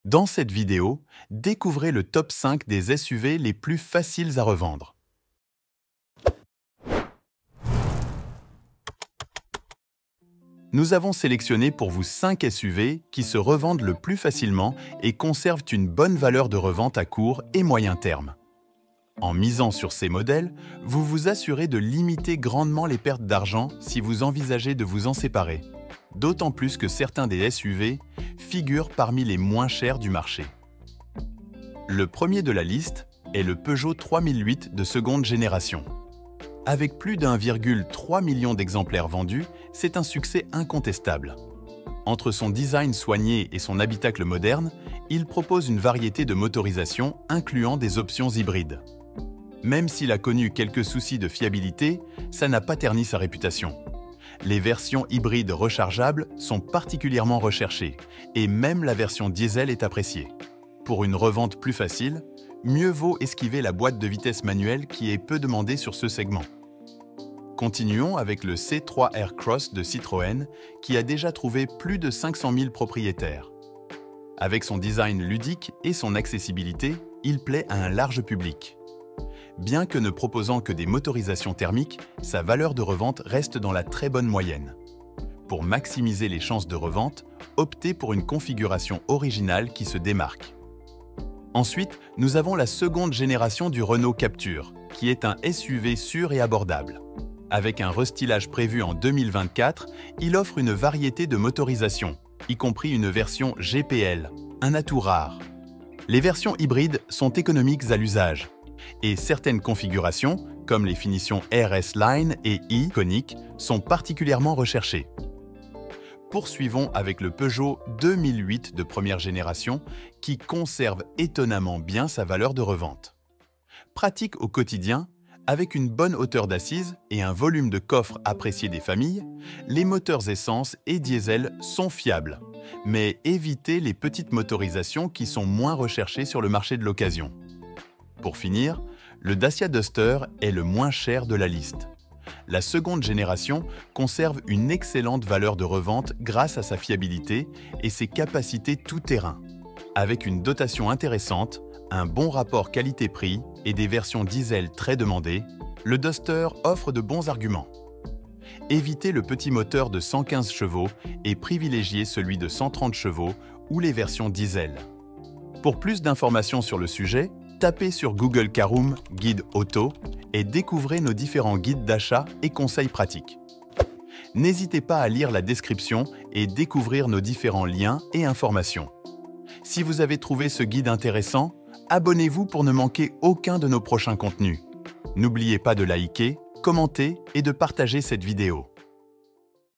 Dans cette vidéo, découvrez le top 5 des SUV les plus faciles à revendre. Nous avons sélectionné pour vous 5 SUV qui se revendent le plus facilement et conservent une bonne valeur de revente à court et moyen terme. En misant sur ces modèles, vous vous assurez de limiter grandement les pertes d'argent si vous envisagez de vous en séparer, d'autant plus que certains des SUV figurent parmi les moins chers du marché. Le premier de la liste est le Peugeot 3008 de seconde génération. Avec plus d'1,3 million d'exemplaires vendus, c'est un succès incontestable. Entre son design soigné et son habitacle moderne, il propose une variété de motorisations incluant des options hybrides. Même s'il a connu quelques soucis de fiabilité, ça n'a pas terni sa réputation. Les versions hybrides rechargeables sont particulièrement recherchées et même la version diesel est appréciée. Pour une revente plus facile, mieux vaut esquiver la boîte de vitesse manuelle qui est peu demandée sur ce segment. Continuons avec le C3 Aircross de Citroën qui a déjà trouvé plus de 500 000 propriétaires. Avec son design ludique et son accessibilité, il plaît à un large public. Bien que ne proposant que des motorisations thermiques, sa valeur de revente reste dans la très bonne moyenne. Pour maximiser les chances de revente, optez pour une configuration originale qui se démarque. Ensuite, nous avons la seconde génération du Renault Captur, qui est un SUV sûr et abordable. Avec un restylage prévu en 2024, il offre une variété de motorisations, y compris une version GPL, un atout rare. Les versions hybrides sont économiques à l'usage, et certaines configurations, comme les finitions RS Line et Iconic, sont particulièrement recherchées. Poursuivons avec le Peugeot 2008 de première génération, qui conserve étonnamment bien sa valeur de revente. Pratique au quotidien, avec une bonne hauteur d'assise et un volume de coffre apprécié des familles, les moteurs essence et diesel sont fiables, mais évitez les petites motorisations qui sont moins recherchées sur le marché de l'occasion. Pour finir, le Dacia Duster est le moins cher de la liste. La seconde génération conserve une excellente valeur de revente grâce à sa fiabilité et ses capacités tout-terrain. Avec une dotation intéressante, un bon rapport qualité-prix et des versions diesel très demandées, le Duster offre de bons arguments. Évitez le petit moteur de 115 chevaux et privilégiez celui de 130 chevaux ou les versions diesel. Pour plus d'informations sur le sujet, tapez sur Google Caroom Guide Auto et découvrez nos différents guides d'achat et conseils pratiques. N'hésitez pas à lire la description et découvrir nos différents liens et informations. Si vous avez trouvé ce guide intéressant, abonnez-vous pour ne manquer aucun de nos prochains contenus. N'oubliez pas de liker, commenter et de partager cette vidéo.